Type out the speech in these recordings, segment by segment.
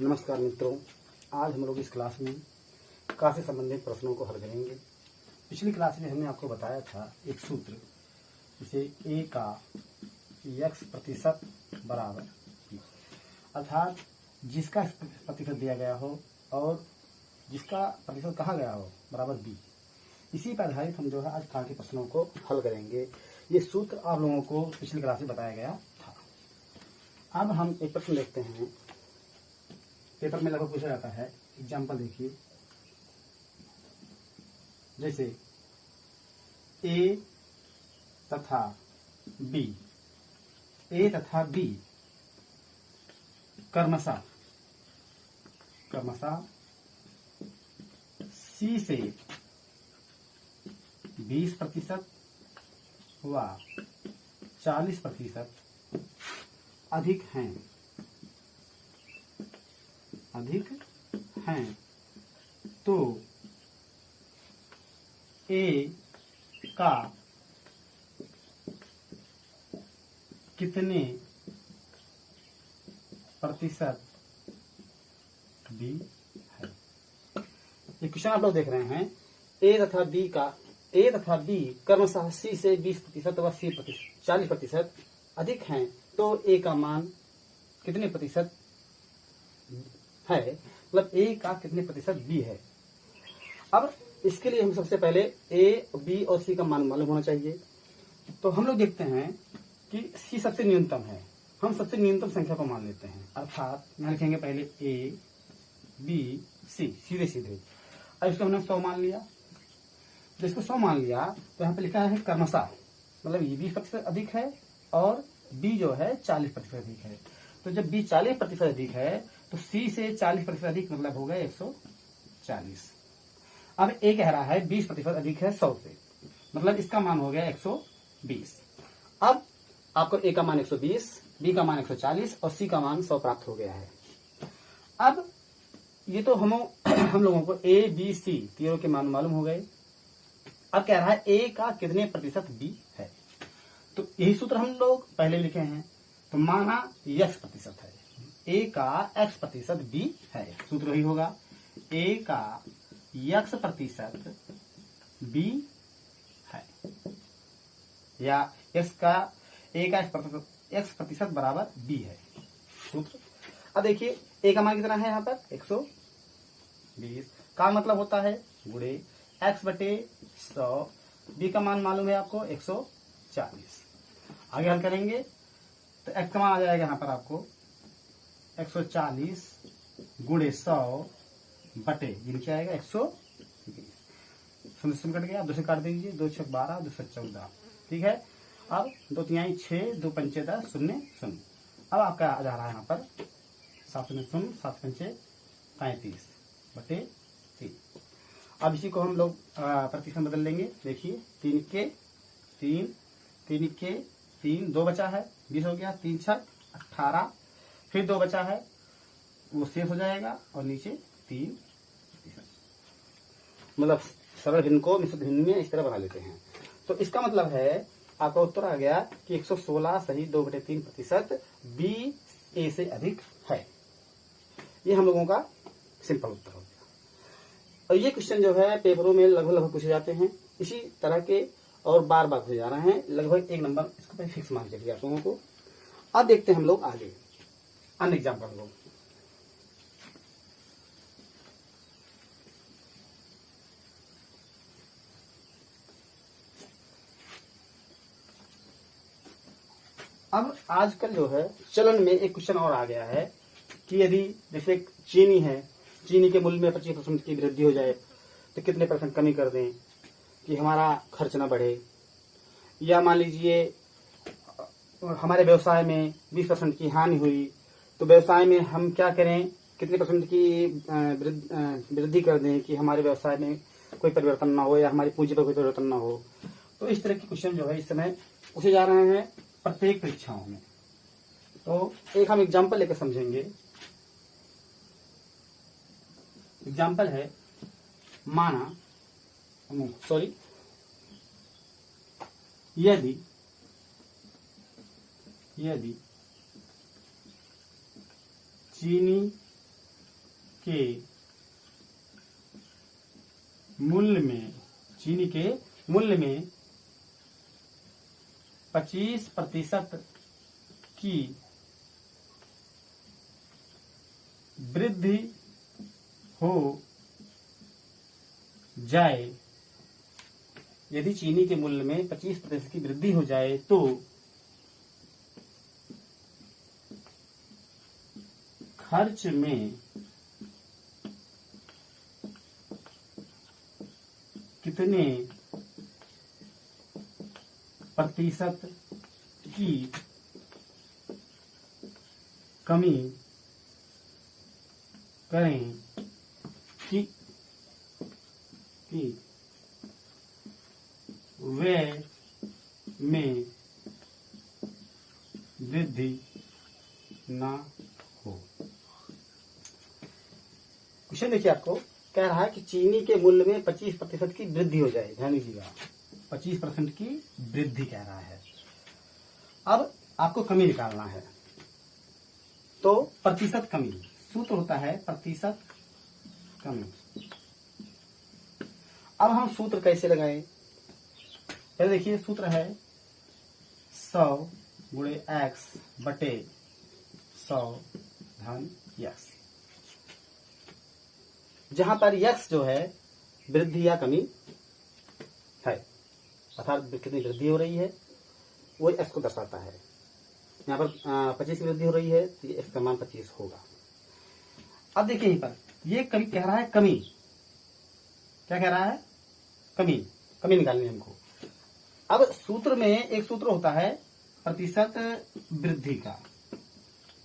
नमस्कार मित्रों, आज हम लोग इस क्लास में का से संबंधित प्रश्नों को हल करेंगे। पिछली क्लास में हमने आपको बताया था एक सूत्र, जिसे a का x प्रतिशत बराबर b, अर्थात जिसका प्रतिशत दिया गया हो और जिसका प्रतिशत कहा गया हो बराबर b। इसी पर आधारित हम जो है आज का के प्रश्नों को हल करेंगे। ये सूत्र आप लोगों को पिछली क्लास में बताया गया था। अब हम एक प्रश्न देखते हैं, पेपर में लगभग पूछा जाता है। एग्जाम्पल देखिए, जैसे ए तथा बी क्रमशः सी से 20% व 40% अधिक हैं, तो ए का कितने प्रतिशत बी है। ये क्वेश्चन आप लोग देख रहे हैं। ए तथा बी क्रमशः सी से 20% व सी 40% अधिक हैं, तो ए का मान कितने प्रतिशत है, मतलब ए का कितने प्रतिशत बी है। अब इसके लिए हम सबसे पहले ए, बी और सी का मान मालूम होना चाहिए। तो हम लोग देखते हैं कि सी सबसे न्यूनतम है, हम सबसे न्यूनतम संख्या को मान लेते हैं, अर्थात यहाँ लिखेंगे पहले ए बी सी, सीधे सीधे। अब इसको हमने 100 मान लिया। जब इसको 100 मान लिया तो यहाँ पे लिखा है क्रमशः, मतलब ये 20% अधिक है और बी जो है 40% अधिक है। तो जब बी 40% अधिक है तो सी से 40% अधिक मतलब हो गया 140। अब ए कह रहा है 20% अधिक है 100 से, मतलब इसका मान हो गया 120। अब आपको ए का मान 120, बी का मान 140 और सी का मान 100 प्राप्त हो गया है। अब ये तो हम लोगों को ए बी सी तीनों के मान मालूम हो गए। अब कह रहा है ए का कितने प्रतिशत बी है। तो यही सूत्र हम लोग पहले लिखे हैं। तो माना x प्रतिशत है, ए का x प्रतिशत बी है, सूत्र वही होगा ए का x प्रतिशत बी है, या x का x प्रतिशत बराबर बी है सूत्र। अब देखिए ए का मान कितना है, यहाँ पर 120 का मतलब होता है गुणे x बटे 100, बी का मान मालूम है आपको 140। आगे हल करेंगे तो x का मान आ जाएगा यहाँ पर आपको 140 गुणे 100 बटे ये नीचे आएगा 120। शून्य कट गया, 2 से काट दीजिए, 2 6 12, 2 7 14, ठीक है। अब 2 3 6, 2 5 10, 0 0। अब आपका आ जा रहा है यहाँ पर 7 0 0, 7 5 35 बटे 3। अब इसी को हम लोग प्रतिशत बदल लेंगे। देखिए 3 के 3, 2 बचा है 20 हो गया, 3 6 18, फिर 2 बचा है वो शेष हो जाएगा और नीचे 3, मतलब सरल भिन्न को मिश्रित भिन्न में इस तरह बना लेते हैं। तो इसका मतलब है आपका उत्तर आ गया कि 116 सही 2/3% बी ए से अधिक है। ये हम लोगों का सिंपल उत्तर हो गया। और ये क्वेश्चन जो है पेपरों में लगभग पूछे जाते हैं इसी तरह के, और बार बार पूछे जा रहे हैं। लगभग 1 नंबर इसको फिक्स मान चलिए आप लोगों को। अब देखते हैं हम लोग आगे अन्य एग्जाम्पल लोग। अब आजकल जो है चलन में एक क्वेश्चन और आ गया है कि यदि जैसे चीनी है, चीनी के मूल्य में 25% की वृद्धि हो जाए तो कितने % कमी कर दें कि हमारा खर्च ना बढ़े। या मान लीजिए हमारे व्यवसाय में 20% की हानि हुई तो व्यवसाय में हम क्या करें, कितने % की वृद्धि कर दें कि हमारे व्यवसाय में कोई परिवर्तन ना हो या हमारी पूंजी पर कोई परिवर्तन ना हो। तो इस तरह के क्वेश्चन जो है इस समय पूछे जा रहे हैं प्रत्येक परीक्षाओं में। तो एक हम एग्जाम्पल लेकर समझेंगे। एग्जाम्पल है, माना यदि चीनी के मूल्य में, चीनी के मूल्य में 25% की वृद्धि हो जाए, यदि चीनी के मूल्य में 25% की वृद्धि हो जाए तो खर्च में कितने प्रतिशत की कमी करें कि व्यय में वृद्धि ना हो। क्वेश्चन देखिए, आपको कह रहा है कि चीनी के मूल्य में 25% की वृद्धि हो जाए। ध्यान दीजिएगा, 25% की वृद्धि कह रहा है। अब आपको कमी निकालना है, तो प्रतिशत कमी सूत्र होता है प्रतिशत कमी। अब हम सूत्र कैसे लगाएं? पहले देखिए, सूत्र है 100 गुणे x बटे 100 धन x, जहां पर x जो है वृद्धि या कमी है, अर्थात कितनी वृद्धि हो रही है वो x को दर्शाता है। यहाँ पर 25 की वृद्धि हो रही है तो ये x का मान 25 होगा। अब देखिए, यहीं पर ये कमी कह रहा है, कमी क्या कह रहा है? कमी निकालनी है हमको। अब सूत्र में एक सूत्र होता है प्रतिशत वृद्धि का,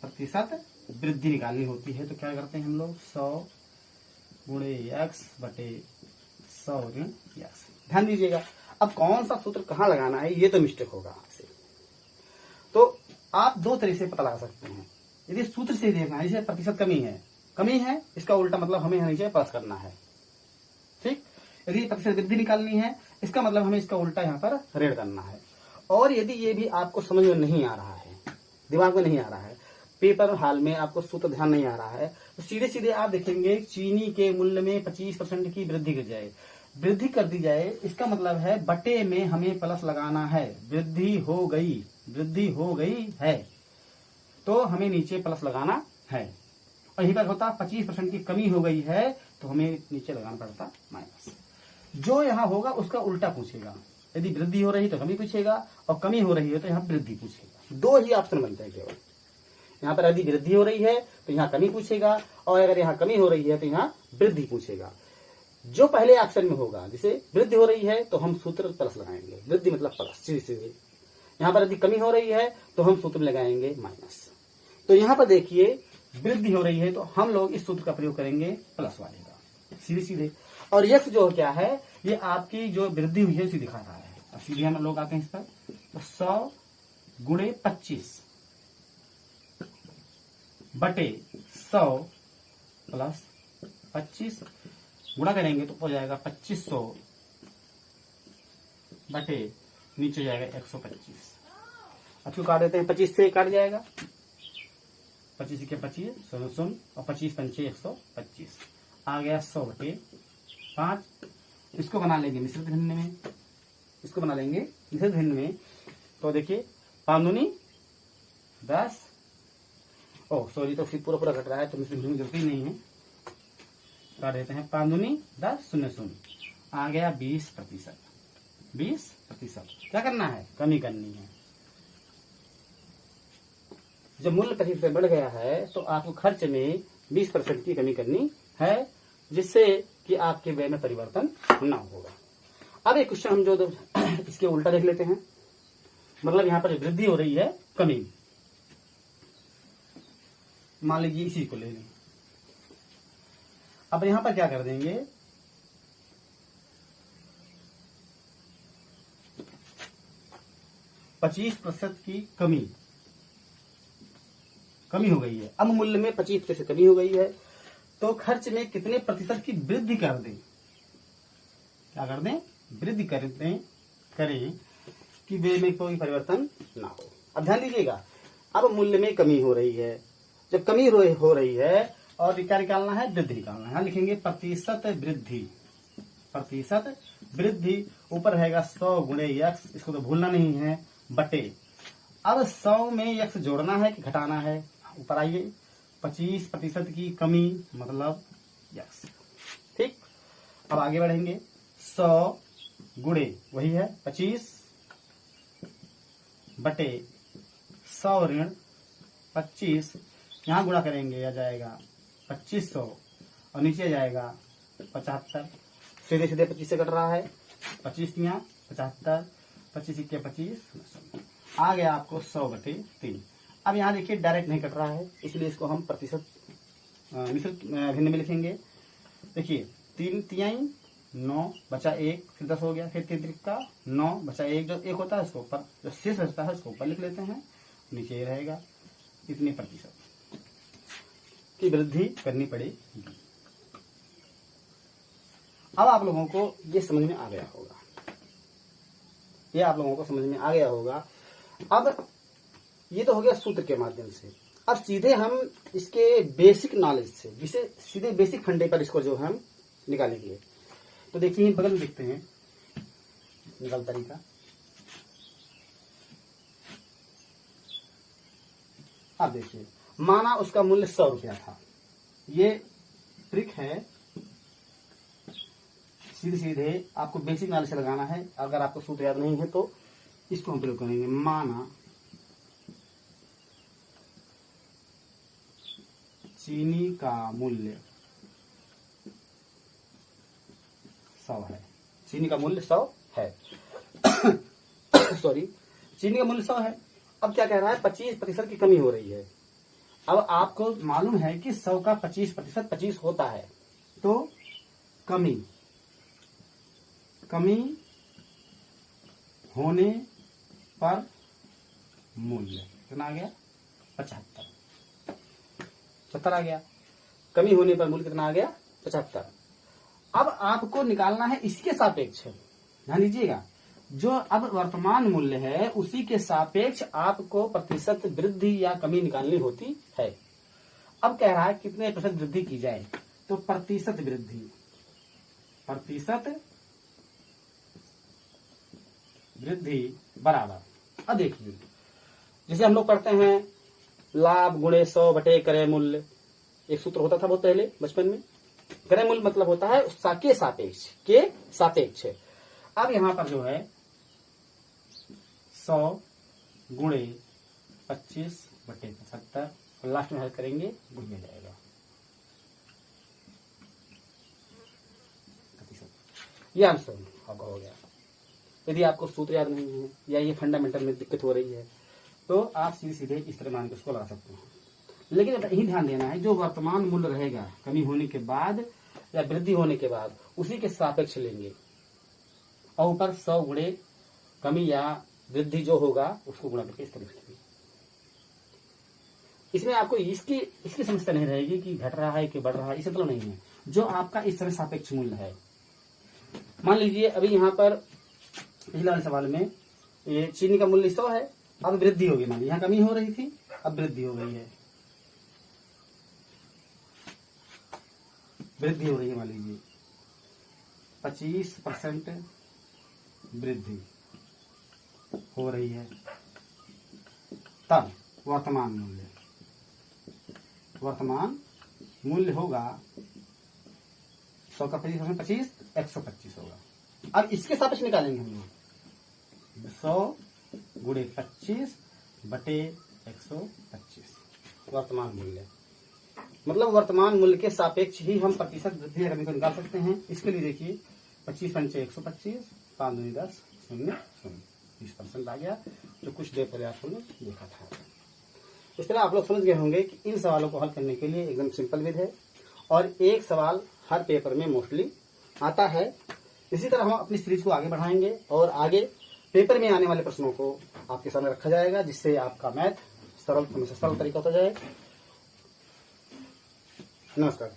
प्रतिशत वृद्धि निकालनी होती है तो क्या करते हैं हम लोग, 100 गुणे x बटे 100 ऋण x। ध्यान दीजिएगा, अब कौन सा सूत्र कहाँ लगाना है ये तो मिस्टेक होगा आपसे। तो आप दो तरीके से पता लगा सकते हैं। यदि सूत्र से देखना है, जैसे प्रतिशत कमी है, इसका उल्टा मतलब हमें नीचे प्लस करना है, ठीक। यदि प्रतिशत वृद्धि निकालनी है, इसका मतलब हमें इसका उल्टा यहाँ पर ऋण करना है। और यदि ये भी आपको समझ में नहीं आ रहा है, दिमाग में नहीं आ रहा है, पेपर हाल में आपको सूत्र ध्यान नहीं आ रहा है, तो सीधे सीधे आप देखेंगे चीनी के मूल्य में 25% की वृद्धि कर दी जाए, इसका मतलब है बटे में हमें प्लस लगाना है। वृद्धि हो गई है तो हमें नीचे प्लस लगाना है। और यही पर होता 25% की कमी हो गई है तो हमें नीचे लगाना पड़ता माइनस। जो यहाँ होगा उसका उल्टा पूछेगा। यदि वृद्धि हो रही तो कमी पूछेगा, और कमी हो रही है तो यहाँ वृद्धि पूछेगा। दो ही ऑप्शन बनते हैं केवल। यहाँ पर यदि वृद्धि हो रही है तो यहाँ कमी पूछेगा, और अगर यहाँ कमी हो रही है तो यहाँ वृद्धि पूछेगा। जो पहले ऑप्शन में होगा, जैसे वृद्धि हो रही है तो हम सूत्र प्लस लगाएंगे, वृद्धि मतलब प्लस सीधे। यहाँ पर यदि कमी हो रही है तो हम सूत्र लगाएंगे माइनस। तो यहाँ पर देखिए, वृद्धि हो रही है तो हम लोग इस सूत्र का प्रयोग करेंगे प्लस वाले का, सीधे। और यक्स जो क्या है, ये आपकी जो वृद्धि हुई है उसी दिखा रहा है। अब सीधे हम लोग आते हैं इस पर, तो 100 गुणे 25 बटे 100 प्लस 25 गुणा करेंगे तो हो जाएगा 2500 बटे नीचे जाएगा 125। अब क्यों काट देते हैं, 25 से काट जाएगा, 25 के 25 शून्य और 25 पंचे 125 आ गया 100 बटे 5। इसको बना लेंगे मिश्रित भिन्न में, तो देखिए 5 दूनी 10, सॉरी, तो फिर पूरा घट रहा है तो मिश्रित भिन्न में जरूरत नहीं है, काट देते हैं। 5 दूनी 10 शून्य आ गया 20%। क्या करना है, कमी करनी है। जब मूल्य 25 से बढ़ गया है तो आपको खर्च में 20% की कमी करनी है, जिससे कि आपके व्यय में परिवर्तन न होगा। अब एक क्वेश्चन हम जो इसके उल्टा देख लेते हैं, मतलब यहाँ पर वृद्धि हो रही है, कमी, मान लीजिए इसी को ले लें। अब यहाँ पर क्या कर देंगे, %25 की कमी हो गई है। अब मूल्य में 25% कमी हो गई है तो खर्च में कितने प्रतिशत की वृद्धि कर दें, क्या कर दें, वृद्धि करें कि व्यय में कोई परिवर्तन ना हो। अब ध्यान दीजिएगा, अब मूल्य में कमी हो रही है। जब कमी हो रही है और क्या निकालना है, वृद्धि निकालना है। यहाँ लिखेंगे प्रतिशत वृद्धि, प्रतिशत वृद्धि ऊपर रहेगा 100 गुणे यक्स, इसको तो भूलना नहीं है, बटे अब 100 में यक्स जोड़ना है कि घटाना है। ऊपर आइए 25% की कमी मतलब यक्स। ठीक, अब आगे बढ़ेंगे 100 गुणे वही है 25 बटे 100 ऋण 25, यहां गुणा करेंगे आ जाएगा 2500 और नीचे जाएगा 75, सीधे सीधे 25 से कट रहा है, 25 यहाँ 75, 25 इक्के 25 आ गया आपको 100 बटे 3। अब यहाँ देखिए डायरेक्ट नहीं कट रहा है, इसलिए इसको हम प्रतिशत मिश्रित भिन्न में लिखेंगे। देखिए 3 तिहाई 9 बचा 1, फिर 10 हो गया, फिर 3 त्रिका 9 बचा 1, जो 1 होता है उसको ऊपर, जो शेष बचता है उसको ऊपर लिख लेते हैं, नीचे ये रहेगा इतने प्रतिशत की वृद्धि करनी पड़ेगी। अब आप लोगों को ये समझ में आ गया होगा, ये आप लोगों को समझ में आ गया होगा। अब ये तो हो गया सूत्र के माध्यम से। अब सीधे हम इसके बेसिक नॉलेज से, जिसे सीधे बेसिक फंडे पर इसको जो हम निकालेंगे। तो देखिए बगल में लिखते हैं निकाल तरीका। अब देखिए माना उसका मूल्य 100 रुपया था, ये ट्रिक है, सीधे सीधे आपको बेसिक नॉलेज से लगाना है। अगर आपको सूत्र याद नहीं है तो इसको हम प्रयोग करेंगे। माना चीनी का मूल्य 100 है, चीनी का मूल्य 100 है सॉरी, चीनी का मूल्य 100 है। अब क्या कह रहा है, 25% की कमी हो रही है। अब आपको मालूम है कि 100 का 25% 25 होता है, तो कमी होने पर मूल्य कितना आ गया, 75 आ गया। कमी होने पर मूल्य कितना आ गया, 75। अब आपको निकालना है इसके सापेक्ष, ध्यान दीजिएगा, जो अब वर्तमान मूल्य है उसी के सापेक्ष आपको प्रतिशत वृद्धि या कमी निकालनी होती है। अब कह रहा है कितने प्रतिशत वृद्धि की जाए, तो प्रतिशत वृद्धि बराबर, अब देखिए जैसे हम लोग पढ़ते हैं लाभ गुणे 100 बटे क्रय मूल्य, एक सूत्र होता था बहुत पहले बचपन में। क्रय मूल्य मतलब होता है उसका के सापेक्ष। अब यहां पर जो है 100 गुणे 25 बटे 75, और लास्ट में हल करेंगे गुण में जाएगा। यह आंसर आपका हो गया। यदि आपको सूत्र याद नहीं है या ये फंडामेंटल में दिक्कत हो रही है तो आप सीधे सीधे इस तरह मान के उसको लगा सकते हैं। लेकिन यही ध्यान देना है, जो वर्तमान मूल्य रहेगा कमी होने के बाद या वृद्धि होने के बाद उसी के सापेक्ष लेंगे, और ऊपर 100 गुणे कमी या वृद्धि जो होगा उसको गुणा करके इस तरह लिखेंगे। इसमें आपको इसकी समस्या नहीं रहेगी कि घट रहा है कि बढ़ रहा है, इसे मतलब नहीं है। जो आपका इस तरह सापेक्ष मूल्य है, मान लीजिए अभी यहाँ पर पिछले वाले सवाल में ये चीनी का मूल्य 100 है, अब वृद्धि होगी, मान लीजिए यहाँ कमी हो रही थी, अब वृद्धि हो गई है, मान लीजिए 25% वृद्धि हो रही है। तब वर्तमान मूल्य होगा 100 का 25 125 होगा। अब इसके सापेक्ष निकालेंगे हम लोग 100 गुणे 25 बटे 125 वर्तमान मूल्य, मतलब वर्तमान मूल्य के सापेक्ष ही हम प्रतिशत वृद्धि या कमी को निकाल सकते हैं। इसके लिए देखिए 25 पंचे 125, 5 दूनी 10, 0 0 20% आ गया, जो कुछ देर पहले आपने देखा था। इस तरह आप लोग समझ गए होंगे कि इन सवालों को हल करने के लिए एकदम सिंपल विधि है, और एक सवाल हर पेपर में मोस्टली आता है। इसी तरह हम अपनी सीरीज को आगे बढ़ाएंगे और आगे पेपर में आने वाले प्रश्नों को आपके सामने रखा जाएगा, जिससे आपका मैथ सरल तरीका होता जाए। नमस्कार।